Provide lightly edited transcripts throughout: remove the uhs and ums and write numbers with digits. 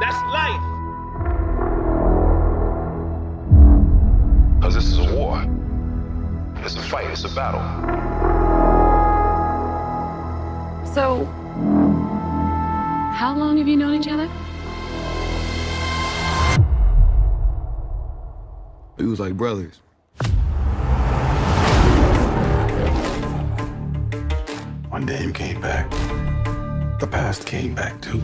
That's life. Because this is a war. It's a fight. It's a battle. So, how long have you known each other? We was like brothers. One day you came back. The past came back too.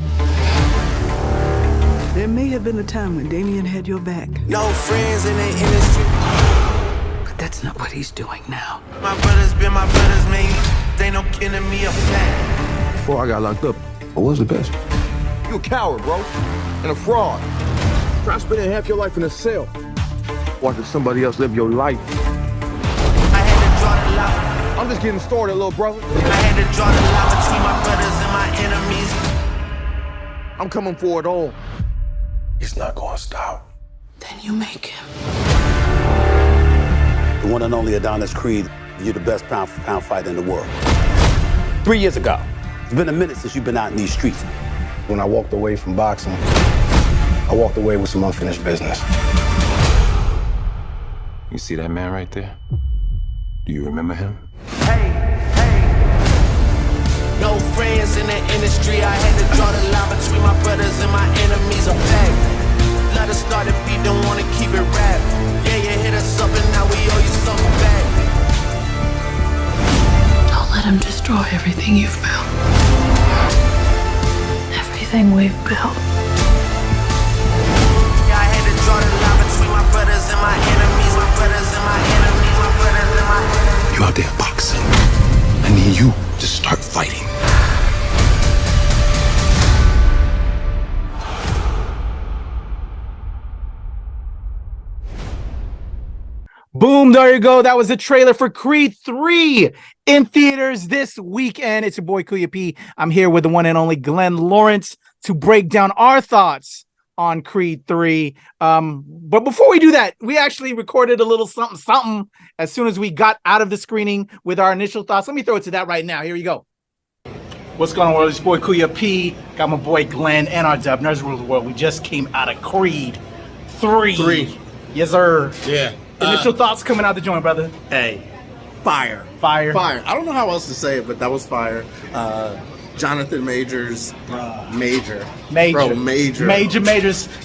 There may have been a time when Damien had your back. No friends in the industry. But that's not what he's doing now. My brothers been my brothers, man. They no kidding me a fact. Before I got locked up, I was the best. You a coward, bro. And a fraud. Try spending half your life in a cell. Watching somebody else live your life. I had to draw the line. I'm just getting started, little brother. I had to draw the line between my brothers and my enemies. I'm coming for it all. He's not gonna stop. Then you make him. The one and only Adonis Creed, you're the best pound-for-pound fighter in the world. 3 years ago, it's been a minute since you've been out in these streets. When I walked away from boxing, I walked away with some unfinished business. You see that man right there? Do you remember him? Hey. No friends in the industry. I had to draw the line between my brothers and my enemies. A fact. Let us start a beat, don't wanna keep it rap. Yeah, you hit us up and now we owe you something back. Don't let him destroy everything you've built. Everything we've built. Yeah, I had to draw the line between my brothers and my enemies. My brothers and my enemies. My brothers and my enemies. You out there boxing. I need you to start fighting. Boom, there you go. That was the trailer for Creed 3 in theaters this weekend. It's your boy Kuya P. I'm here with the one and only Glenn Lawrence to break down our thoughts on Creed 3. But before we do that, we actually recorded a little something as soon as we got out of the screening with our initial thoughts. Let me throw it to that right now. Here you go. What's going on, world? It's your boy Kuya P. Got my boy Glenn, NRW, Nerds Rules the World. We just came out of Creed 3. Yes, sir. Yeah. Initial thoughts coming out the joint, brother. Hey, fire. Fire. I don't know how else to say it, but that was fire. Jonathan Majors, Majors.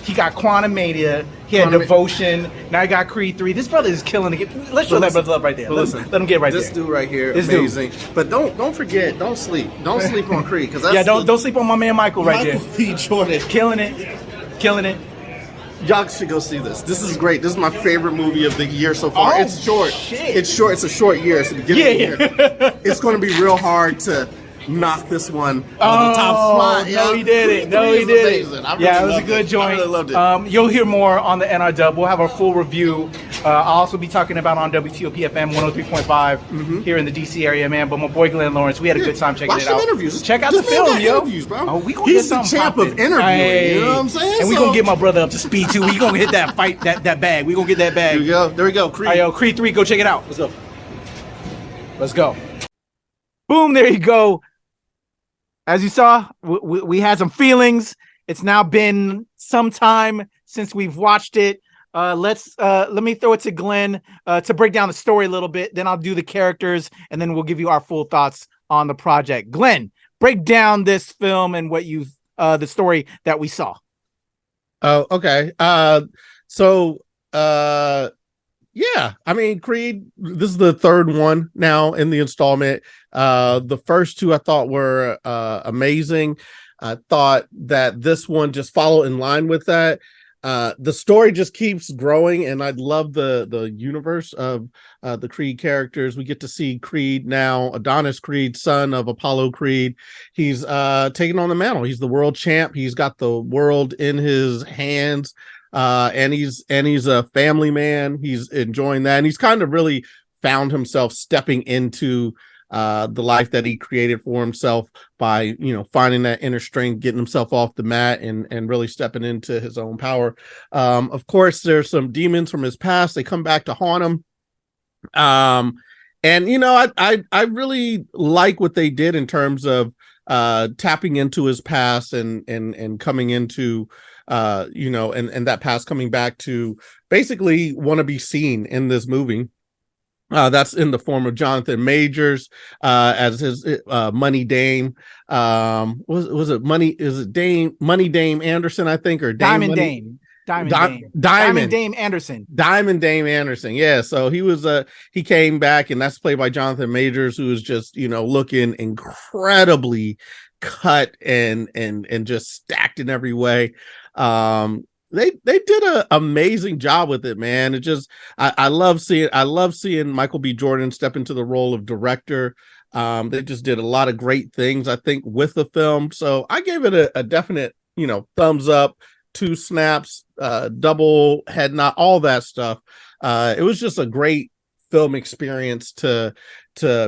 He got Quantum Mania. He had Devotion. Now he got Creed 3. This brother is killing it. Let's show that brother up right there. Let him get right there. This dude right here, amazing. But don't forget, don't sleep. Don't sleep on Creed. Don't sleep on my man Michael right there. Michael B. Jordan. Killing it. Y'all should go see this. This is great. This is my favorite movie of the year so far. Oh, it's short. Shit. It's short. It's a short year. So it's going to be real hard to knock this one on the top spot. No, he did it. It was a good joint. I really loved it. You'll hear more on the NRW. We'll have a full review. I'll also be talking about on WTOP-FM 103.5 here in the DC area, man. But my boy Glenn Lawrence, we had a good time checking it out. Watch some interviews. Check out the film, yo. Interviews, bro. Oh, we gonna He's get the champ of interviewing. You know what I'm saying? And we gonna get my brother up to speed too. We gonna hit that fight, that bag. We gonna get that bag. There we go. Creed. All right, yo, Creed 3, go check it out. Let's go. Boom, there you go. As you saw, we had some feelings. It's now been some time since we've watched it. Let me throw it to Glenn to break down the story a little bit. Then I'll do the characters, and then we'll give you our full thoughts on the project. Glenn, break down this film and what the story that we saw. Oh, okay. Yeah, I mean, Creed, this is the third one now in the installment. The first two I thought were amazing. I thought that this one just followed in line with that. The story just keeps growing, and I love the universe of the Creed characters. We get to see Creed now, Adonis Creed, son of Apollo Creed. He's taking on the mantle. He's the world champ. He's got the world in his hands. And he's a family man. He's enjoying that, and he's kind of really found himself stepping into the life that he created for himself by finding that inner strength, getting himself off the mat, and really stepping into his own power. Of course, there's some demons from his past. They come back to haunt him. And I really like what they did in terms of tapping into his past and coming into and that past coming back to basically want to be seen in this movie. That's in the form of Jonathan Majors as his money dame. Was it money? Is it Dame Money Dame Anderson? I think, or Diamond Dame. Dame. Diamond Dame Anderson. Diamond Dame Anderson. Yeah. So he came back, and that's played by Jonathan Majors, who is just looking incredibly cut and just stacked in every way. They did an amazing job with it, man. It just I love seeing Michael B. Jordan step into the role of director. They just did a lot of great things, I think, with the film. So I gave it a definite thumbs up, 2 snaps, double head nod, all that stuff. It was just a great film experience to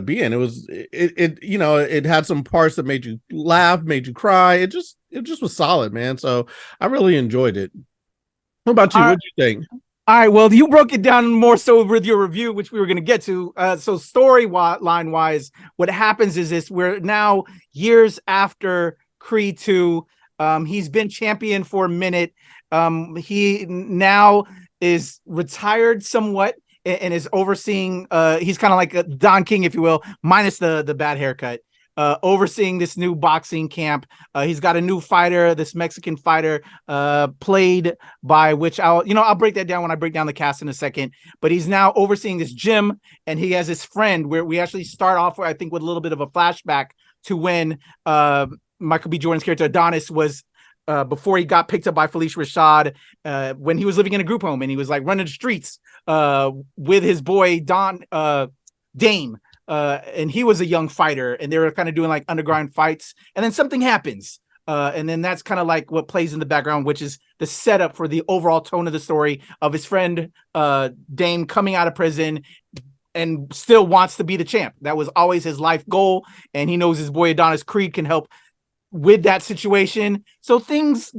be in. It had some parts that made you laugh, made you cry. It just was solid, man. So I really enjoyed it. What about you? What do you think? All right, well, you broke it down more so with your review, which we were going to get to. So storyline wise, what happens is this: we're now years after Creed 2. He's been champion for a minute. He now is retired somewhat and is overseeing. He's kind of like a Don King, if you will, minus the bad haircut. Overseeing this new boxing camp. He's got a new fighter, this Mexican fighter, played by which I'll break that down when I break down the cast in a second. But he's now overseeing this gym, and he has his friend where we actually start off, I think, with a little bit of a flashback to when Michael B. Jordan's character Adonis was before he got picked up by Phylicia Rashad, when he was living in a group home and he was like running the streets with his boy Dame. And he was a young fighter, and they were kind of doing like underground fights, and then something happens, and then that's kind of like what plays in the background, which is the setup for the overall tone of the story of his friend Dame coming out of prison and still wants to be the champ. That was always his life goal, and he knows his boy Adonis Creed can help with that situation. So things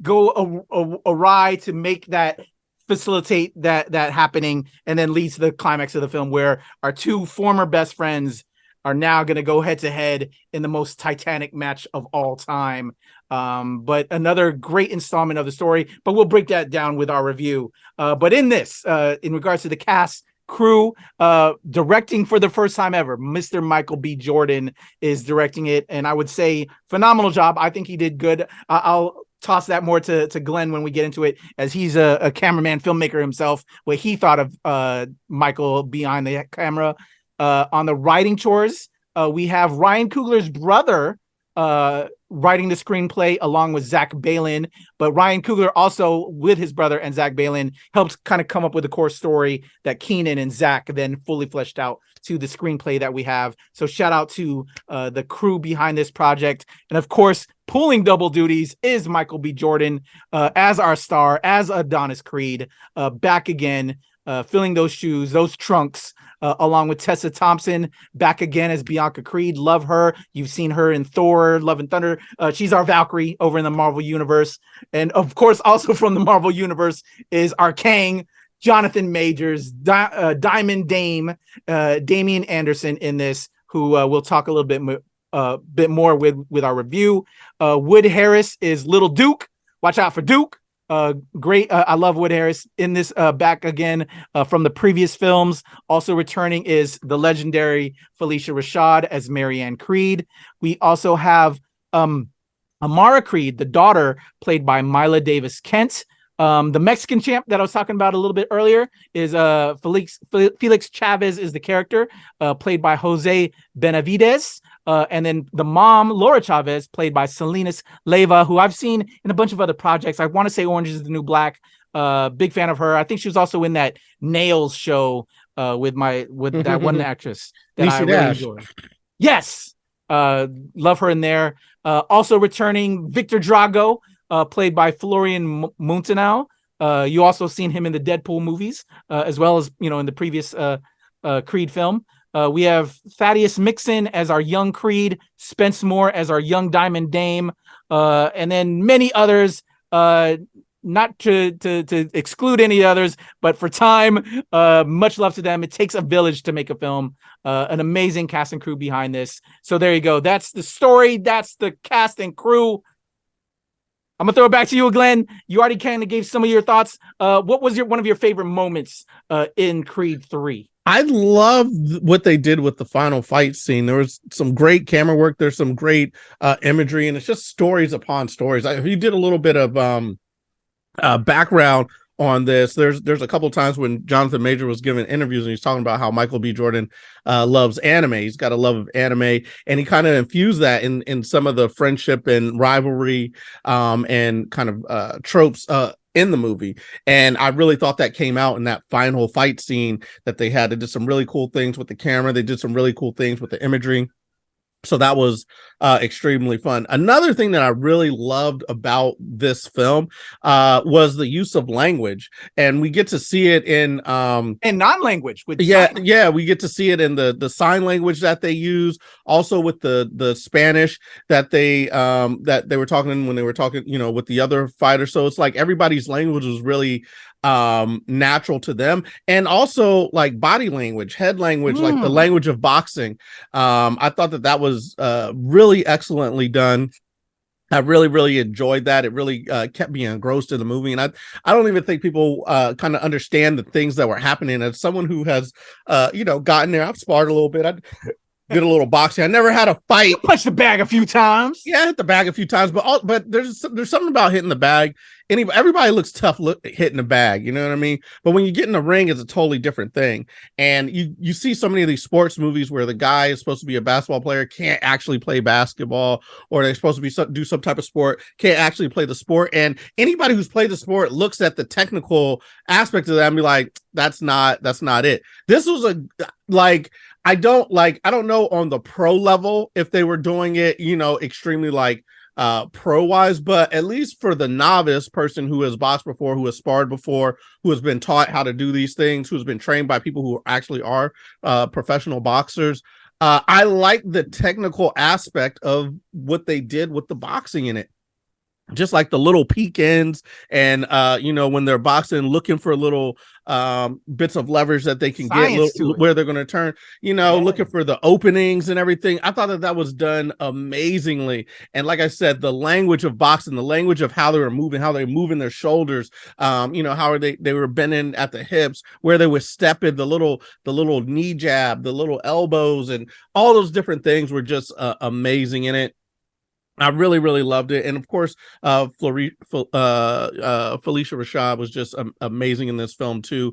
go awry to make that facilitate that happening, and then leads to the climax of the film where our 2 former best friends are now going to go head to head in the most titanic match of all time. But another great installment of the story, but we'll break that down with our review. But in this, in regards to the cast, crew, directing for the first time ever, Mr. Michael B. Jordan is directing it, and I would say phenomenal job. I think he did good. I'll toss that more to Glenn when we get into it, as he's a cameraman, filmmaker himself, what he thought of Michael behind the camera. On the writing chores, we have Ryan Coogler's brother writing the screenplay along with Zach Balin, but Ryan Coogler also, with his brother and Zach Balin, helped kind of come up with the core story that Keenan and Zach then fully fleshed out to the screenplay that we have. So shout out to the crew behind this project. And of course, pulling double duties is Michael B. Jordan as our star, as Adonis Creed, back again, filling those shoes, those trunks, along with Tessa Thompson, back again as Bianca Creed. Love her. You've seen her in Thor, Love and Thunder. She's our Valkyrie over in the Marvel Universe. And of course, also from the Marvel Universe is our Kang, Jonathan Majors, Diamond Dame, Damian Anderson in this, who we'll talk a little bit more with our review. Wood Harris is Little Duke. Watch out for Duke. Great. I love Wood Harris in this, back again from the previous films. Also returning is the legendary Phylicia Rashad as Marianne Creed. We also have Amara Creed, the daughter, played by Mila Davis Kent. The Mexican champ that I was talking about a little bit earlier is Felix Chavez is the character, played by Jose Benavides. And then the mom, Laura Chavez, played by Salinas Leyva, who I've seen in a bunch of other projects. I want to say Orange is the New Black. Big fan of her. I think she was also in that Nails show with that one actress that Lisa I really Dash. enjoy. Yes. Love her in there. Also returning Victor Drago, played by Florian Munteanu. You also seen him in the Deadpool movies, as well as, in the previous Creed film. We have Thaddeus Mixon as our young Creed, Spence Moore as our young Diamond Dame, and then many others. not to exclude any others, but for time, much love to them. It takes a village to make a film. An amazing cast and crew behind this. So there you go. That's the story. That's the cast and crew. I'm gonna throw it back to you, Glenn. You already kind of gave some of your thoughts. What was one of your favorite moments in Creed 3? I loved what they did with the final fight scene. There was some great camera work. There's some great imagery, and it's just stories upon stories. If you did a little bit of background on this, there's a couple times when Jonathan Major was giving interviews and he's talking about how Michael B. Jordan loves anime. He's got a love of anime, and he kind of infused that in some of the friendship and rivalry and kind of tropes in the movie. And I really thought that came out in that final fight scene that they had. They did some really cool things with the camera. They did some really cool things with the imagery. So that was extremely fun. Another thing that I really loved about this film was the use of language, and we get to see it in non-language. We get to see it in the sign language that they use, also with the Spanish that they were talking when they were talking, with the other fighters. So it's like everybody's language was really natural to them, and also like body language, head language, like the language of boxing. I thought that was really excellently done. I really enjoyed that. It really kept me engrossed in the movie, and I don't even think people kind of understand the things that were happening. As someone who has gotten there, I've sparred a little bit. I did a little boxing. I never had a fight. You punched the bag a few times. Yeah, I hit the bag a few times, but there's something about hitting the bag. Everybody looks tough hitting the bag, you know what I mean? But when you get in the ring, it's a totally different thing. And you see so many of these sports movies where the guy is supposed to be a basketball player, can't actually play basketball, or they're supposed to do some type of sport, can't actually play the sport. And anybody who's played the sport looks at the technical aspect of that and be like, that's not it. This was I don't know on the pro level if they were doing it, extremely pro wise, but at least for the novice person who has boxed before, who has sparred before, who has been taught how to do these things, who's been trained by people who actually are professional boxers. I like the technical aspect of what they did with the boxing in it. Just like the little peek ends and when they're boxing, looking for little bits of leverage that they can get where they're going to turn, looking for the openings and everything. I thought that was done amazingly. And like I said, the language of boxing, the language of how they were moving, how they're moving their shoulders, how are they were bending at the hips, where they were stepping, the little knee jab, the little elbows, and all those different things were just amazing in it. I really loved it. And of course, Felicia Rashad was just amazing in this film too,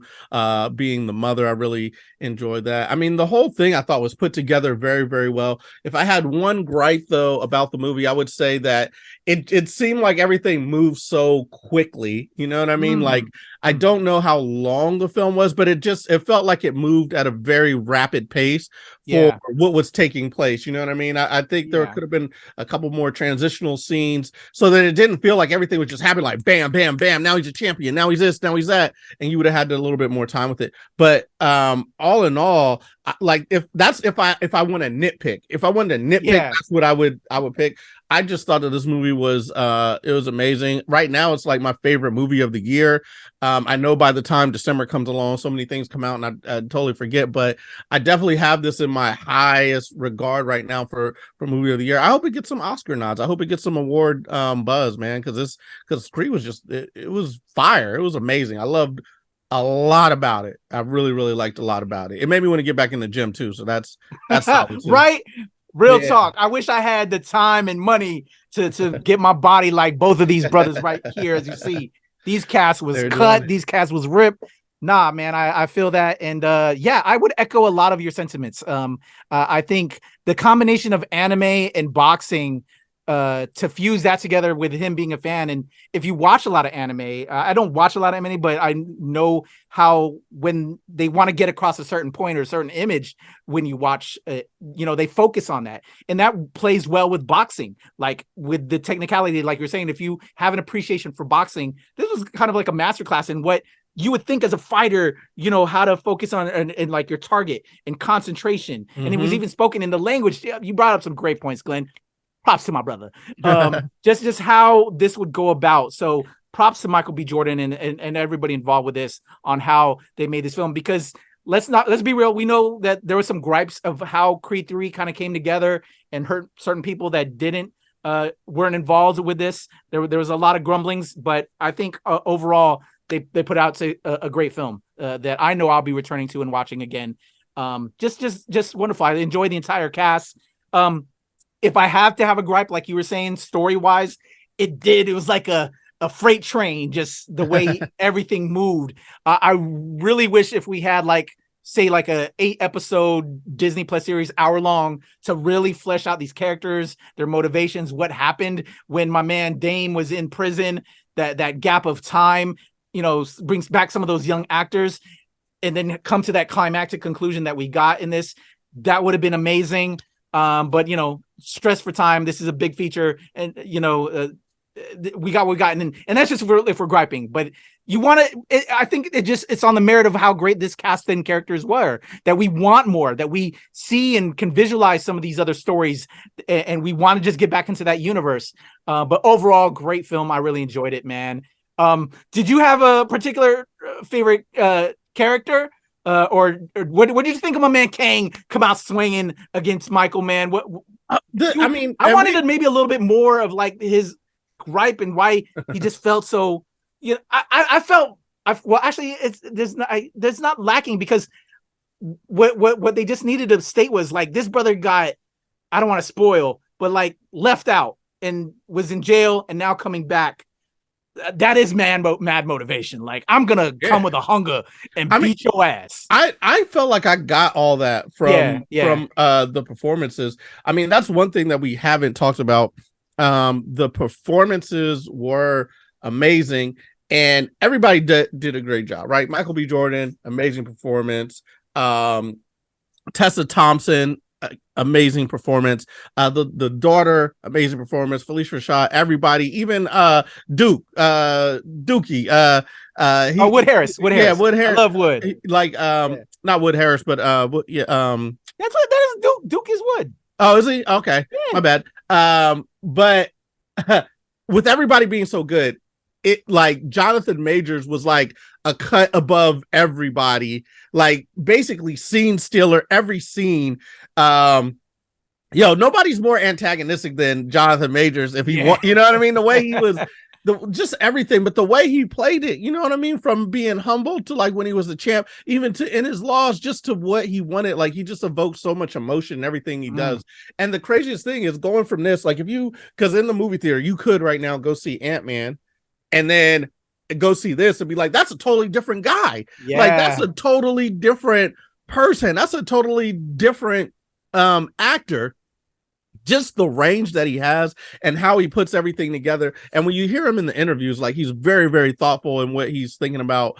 being the mother. I really enjoyed that. I mean, the whole thing I thought was put together very, very well. If I had one gripe though about the movie, I would say that it seemed like everything moved so quickly. You know what I mean? Like, I don't know how long the film was, but it felt like it moved at a very rapid pace for what was taking place. You know what I mean? I think there could have been a couple more transitional scenes so that it didn't feel like everything was just happening like bam, bam, bam. Now he's a champion. Now he's this, now he's that. And you would have had a little bit more time with it. But all in all, if I want to nitpick, that's what I would pick. I just thought that this movie was it was amazing. Right now, it's like my favorite movie of the year. I know by the time December comes along, so many things come out and I totally forget, but I definitely have this in my highest regard right now for movie of the year. I hope it gets some Oscar nods. I hope it gets some award buzz, man, because Creed was just it was fire. It was amazing. I loved a lot about it. I really liked a lot about it. It made me want to get back in the gym too. So that's solid too. Right. Real talk. I wish I had the time and money to get my body like both of these brothers right here. As you see, these casts was cut. These casts was ripped. Nah, man, I feel that. And I would echo a lot of your sentiments. I think the combination of anime and boxing, to fuse that together with him being a fan. And if you watch a lot of anime, I don't watch a lot of anime, but I know how when they want to get across a certain point or a certain image, when you watch, they focus on that. And that plays well with boxing, like with the technicality, like you're saying, if you have an appreciation for boxing, this was kind of like a masterclass in what you would think as a fighter, how to focus on and like your target and concentration. Mm-hmm. And it was even spoken in the language. You brought up some great points, Glenn. Props to my brother. Just how this would go about. So props to Michael B. Jordan and everybody involved with this on how they made this film, because let's be real. We know that there were some gripes of how Creed 3 kind of came together and hurt certain people that weren't involved with this. There was a lot of grumblings, but I think overall they put out a great film that I know I'll be returning to and watching again. Just wonderful. I enjoy the entire cast. If I have to have a gripe, like you were saying, story-wise, it was like a freight train, just the way everything moved. I really wish if we had like a 8-episode Disney Plus series, hour long, to really flesh out these characters, their motivations, what happened when my man Dame was in prison, that gap of time, brings back some of those young actors, and then come to that climactic conclusion that we got in this. That would have been amazing. But stress for time. This is a big feature, and we got what we got, and that's just if we're griping. But you want to, I think it's on the merit of how great this cast and characters were, that we want more, that we see and can visualize some of these other stories, and we want to just get back into that universe. But overall, great film. I really enjoyed it, man. Did you have a particular favorite character? Or what did you think of my man Kang come out swinging against Michael, man? I wanted maybe a little bit more of like his gripe and why he just felt so. There's not lacking, because what they just needed to state was like, this brother got, I don't want to spoil, but like left out and was in jail and now coming back. That is mad motivation. Like, I'm gonna come with a hunger and beat your ass. I felt like I got all that from the performances. I mean, that's one thing that we haven't talked about. The performances were amazing, and everybody did a great job, right? Michael B. Jordan, amazing performance. Tessa Thompson, amazing performance. The daughter, amazing performance. Felicia Rashad, everybody, even Dookie. Wood Harris. Yeah, Wood Harris. I love Wood. Not Wood Harris, but that's what that is. Duke is Wood. Oh, is he? Okay, my bad. But with everybody being so good, it like Jonathan Majors was like a cut above everybody, like basically scene stealer every scene. Nobody's more antagonistic than Jonathan Majors. If he you know what I mean, the way he was, just everything, but the way he played it, you know what I mean, from being humble to like when he was a champ, even to in his laws, just to what he wanted. Like, he just evokes so much emotion in everything he does. And the craziest thing is going from this, like, because in the movie theater you could right now go see Ant-Man and then go see this and be like, that's a totally different guy. Like, that's a totally different person. That's a totally different actor. Just the range that he has and how he puts everything together. And when you hear him in the interviews, like, he's very, very thoughtful in what he's thinking about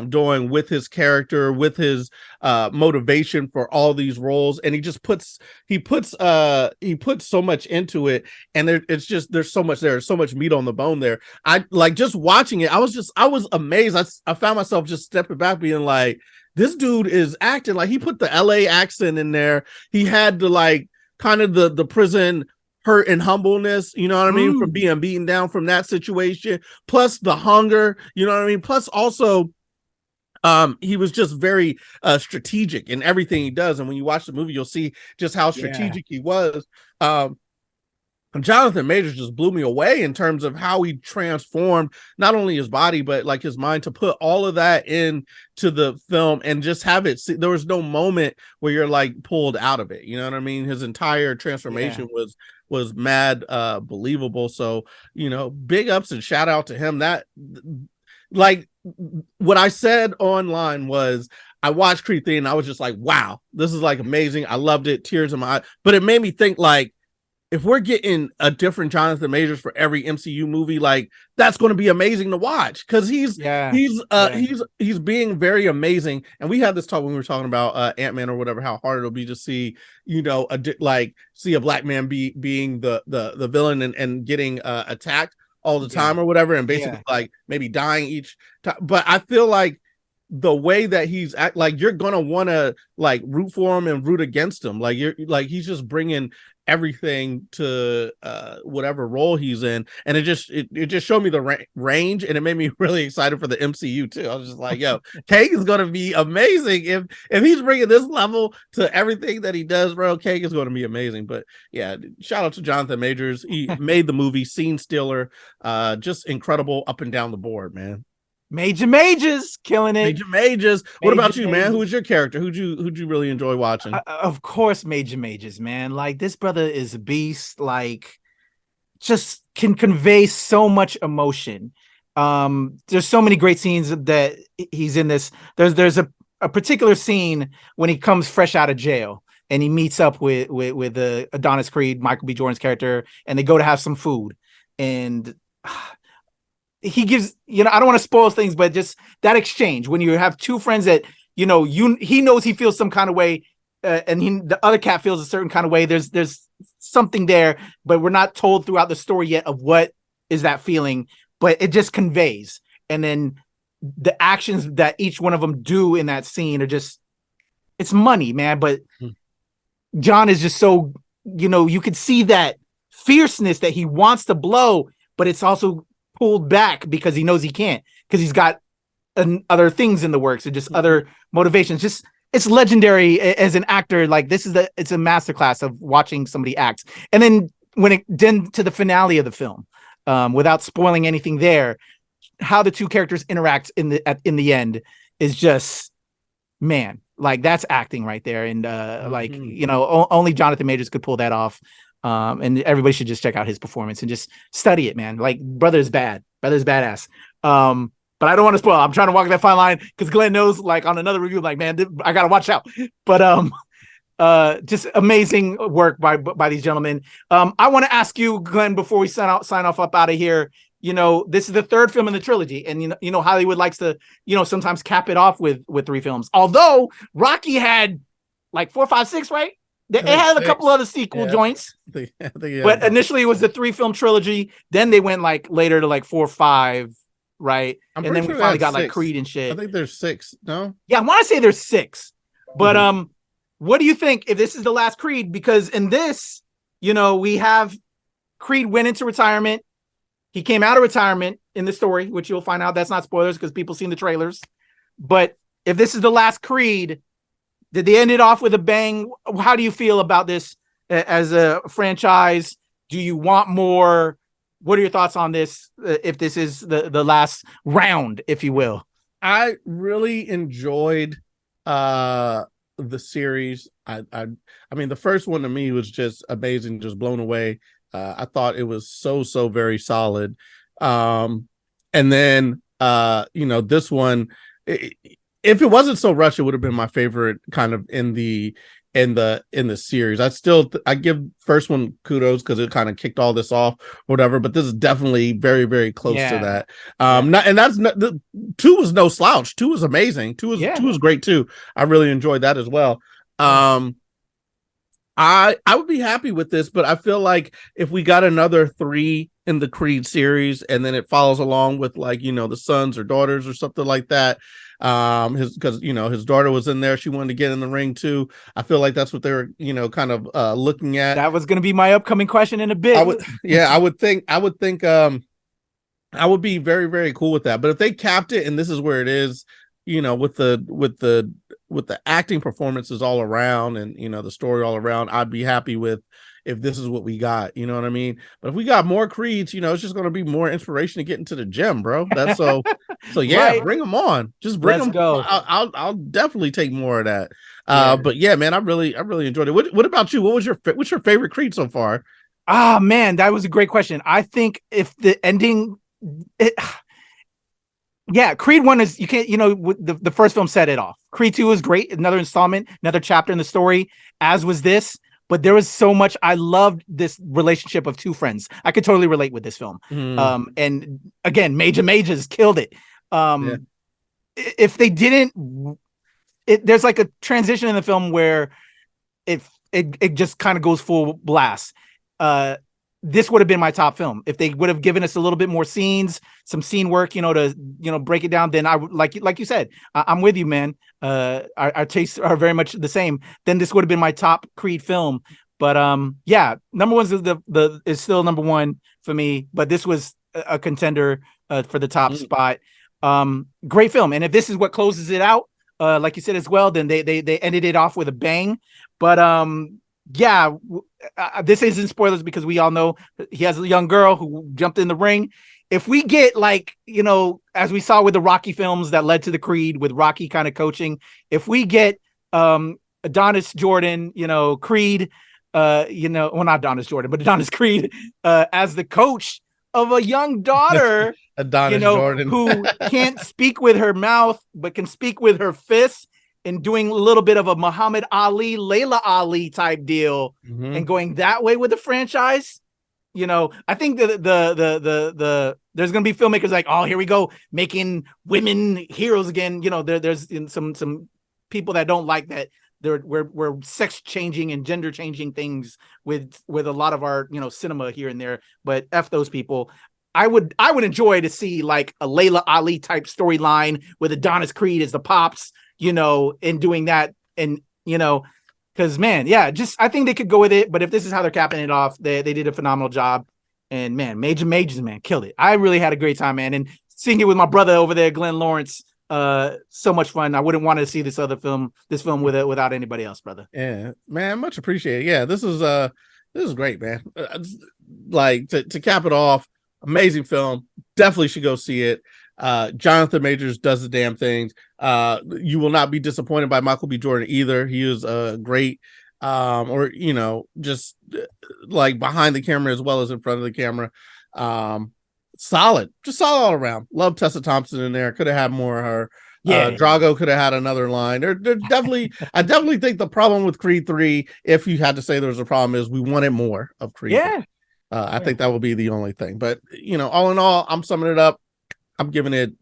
doing with his character, with his motivation for all these roles. And he just puts so much into it. And there's so much there. There's so much meat on the bone there. I like just watching it. I was amazed. I found myself just stepping back being like, this dude is acting like he put the LA accent in there. He had to like, kind of the prison hurt and humbleness, you know what I mean, from being beaten down from that situation, plus the hunger, you know what I mean, plus also he was just very strategic in everything he does. And when you watch the movie, you'll see just how strategic he was. Jonathan Majors just blew me away in terms of how he transformed not only his body, but like his mind, to put all of that into the film and just have it. There was no moment where you're like pulled out of it. You know what I mean? His entire transformation was mad, believable. So, big ups and shout out to him. That, like, what I said online was, I watched Creed 3 and I was just like, wow, this is like amazing. I loved it. Tears in my eye. But it made me think, like, if we're getting a different Jonathan Majors for every MCU movie, like, that's going to be amazing to watch, because he's being very amazing. And we had this talk when we were talking about Ant-Man or whatever, how hard it'll be to see, see a black man being the villain and getting attacked all the time or whatever, and basically like maybe dying each time. But I feel like the way that he's like, you're gonna want to like root for him and root against him. Like, he's just bringing everything to whatever role he's in, and it just showed me the range, and it made me really excited for the MCU too. I was just like, yo, Kang is going to be amazing if he's bringing this level to everything that he does, bro. Kang is going to be amazing. But yeah, shout out to Jonathan Majors. He made the movie, scene stealer, just incredible up and down the board, man. Majors killing it. Majors. What about you, man? Who was your character? Who'd you really enjoy watching? Of course, Majors, man. Like, this brother is a beast. Like, just can convey so much emotion. There's so many great scenes that he's in this. There's a particular scene when he comes fresh out of jail and he meets up with Adonis Creed, Michael B. Jordan's character, and they go to have some food. And he gives, I don't want to spoil things, but just that exchange when you have two friends that, he knows he feels some kind of way, and the other cat feels a certain kind of way. There's something there, but we're not told throughout the story yet of what is that feeling, but it just conveys. And then the actions that each one of them do in that scene are just, it's money, man. But John is just so, you could see that fierceness that he wants to blow, but it's also pulled back because he knows he can't, because he's got other things in the works and just other motivations. Just, it's legendary as an actor. Like, it's a masterclass of watching somebody act. And then then to the finale of the film, without spoiling anything there, how the two characters interact in the end is just, man, like, that's acting right there. And only Jonathan Majors could pull that off. And everybody should just check out his performance and just study it, man. Like, brother's badass. But I don't want to spoil. I'm trying to walk that fine line because Glenn knows, like, on another review, like, man, I gotta watch out. But just amazing work by these gentlemen. I want to ask you, Glenn, before we sign off up out of here. This is the third film in the trilogy, and Hollywood likes to sometimes cap it off with 3 films. Although Rocky had like 4, 5, 6, right? It had a couple other sequel joints, but initially it was the 3-film trilogy. Then they went like later to like 4, 5, right? And then we finally got 6. Like Creed and shit. I think there's 6. No, yeah, I want to say there's 6. But what do you think if this is the last Creed? Because in this, we have Creed went into retirement. He came out of retirement in the story, which you'll find out that's not spoilers because people seen the trailers. But if this is the last Creed, did they end it off with a bang? How do you feel about this as a franchise? Do you want more? What are your thoughts on this? If this is the last round, if you will. I really enjoyed the series. I mean, the first one to me was just amazing, just blown away. I thought it was so very solid. And then this one, if it wasn't so rushed, it would have been my favorite kind of in the series. I give first one kudos because it kind of kicked all this off, whatever. But this is definitely very, very close to that. The 2 was no slouch. 2 was amazing. 2 was great too. I really enjoyed that as well. I would be happy with this, but I feel like if we got another 3 in the Creed series and then it follows along with like, the sons or daughters or something like that, because his daughter was in there, she wanted to get in the ring too. I feel like that's what they were, kind of looking at. That was going to be my upcoming question in a bit. I would think I would be very, very cool with that. But if they capped it and this is where it is, with the acting performances all around and the story all around, I'd be happy with if this is what we got, you know what I mean? But if we got more Creeds, it's just going to be more inspiration to get into the gym, bro. That's so yeah, right. Bring them on. Just bring them. Go. I'll definitely take more of that. But yeah, man, I really enjoyed it. What about you? What's your favorite Creed so far? Ah, man, that was a great question. I think if the ending, Creed 1 is, you can't, the first film set it off. Creed 2 was great. Another installment, another chapter in the story, as was this. But there was so much. I loved this relationship of 2 friends. I could totally relate with this film. And again, Majors killed it. If they didn't, there's like a transition in the film where it just kind of goes full blast. This would have been my top film if they would have given us a little bit more scenes, some scene work, to break it down. Then I would like you said, I'm with you, man. Our tastes are very much the same. Then this would have been my top Creed film. But yeah, number one's is still number one for me. But this was a contender for the top spot. Great film, and if this is what closes it out, like you said as well, then they ended it off with a bang. But yeah, this isn't spoilers because we all know he has a young girl who jumped in the ring. If we get like, you know, as we saw with the Rocky films that led to the Creed with Rocky kind of coaching, if we get Adonis Jordan, you know, Creed, you know, well, not Adonis Jordan, but Adonis Creed as the coach of a young daughter, Adonis, you know, Jordan. who can't speak with her mouth, but can speak with her fists, and doing a little bit of a Muhammad Ali, Layla Ali type deal, and going that way with the franchise. You know, I think the there's gonna be filmmakers like, oh, here we go, making women heroes again. You know, there's some people that don't like that. We're sex changing and gender changing things with a lot of our, you know, cinema here and there. But F those people. I would enjoy to see like a Layla Ali type storyline with Adonis Creed as the pops, you know, and doing that, and you know. Because, man, yeah, I think they could go with it. But if this is how they're capping it off, they did a phenomenal job. And, man, Majors, man, killed it. I really had a great time, man. And seeing it with my brother over there, Glenn Lawrence, so much fun. I wouldn't want to see this film without anybody else, brother. Yeah, man, much appreciated. Yeah, this is great, man. Like, to cap it off, amazing film. Definitely should go see it. Jonathan Majors does the damn things. You will not be disappointed by Michael B. Jordan either. He is great, or you know, just like behind the camera as well as in front of the camera. Solid, just solid all around. Love Tessa Thompson in there. Could have had more of her. Yeah, Drago could have had another line. They're definitely. I definitely think the problem with Creed 3, if you had to say there was a problem, is we wanted more of Creed. Yeah, I think that will be the only thing. But you know, all in all, I'm summing it up. I'm giving it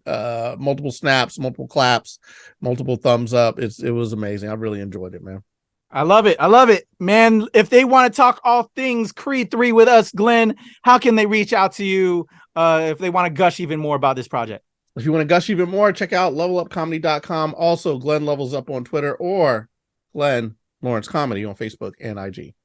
multiple snaps, multiple claps, multiple thumbs up. It was amazing. I really enjoyed it, man. I love it, man. If they want to talk all things Creed 3 with us, Glenn, how can they reach out to you if they want to gush even more about this project? If you want to gush even more, check out levelupcomedy.com. Also, Glenn Levels Up on Twitter, or Glenn Lawrence Comedy on Facebook and IG.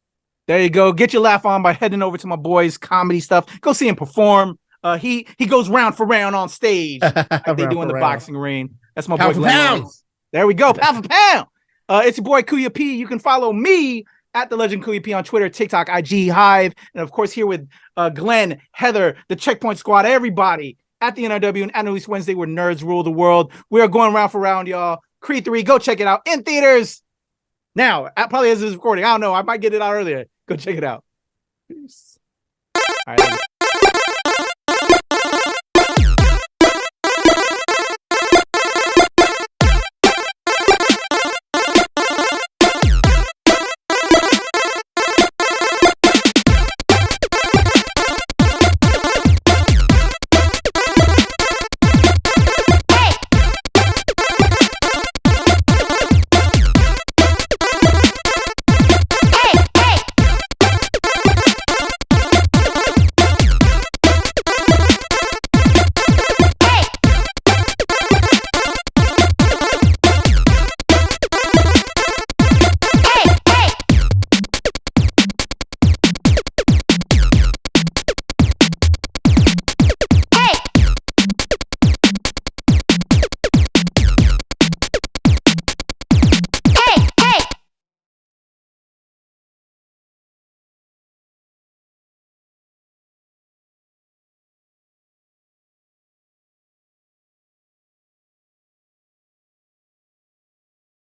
There you go. Get your laugh on by heading over to my boy's comedy stuff. Go see him perform. He goes round for round on stage like they do in the boxing ring. That's my boy. Pound. There we go. Pound for pound. It's your boy Kuya P. You can follow me at the Legend Kuya P on Twitter, TikTok, IG, Hive, and of course here with Glenn, Heather, the Checkpoint Squad, everybody at the NRW and at Release Wednesday, where nerds rule the world. We are going round for round, y'all. Creed 3, go check it out in theaters now. Probably as this is recording, I don't know. I might get it out earlier. Go check it out. Peace. All right.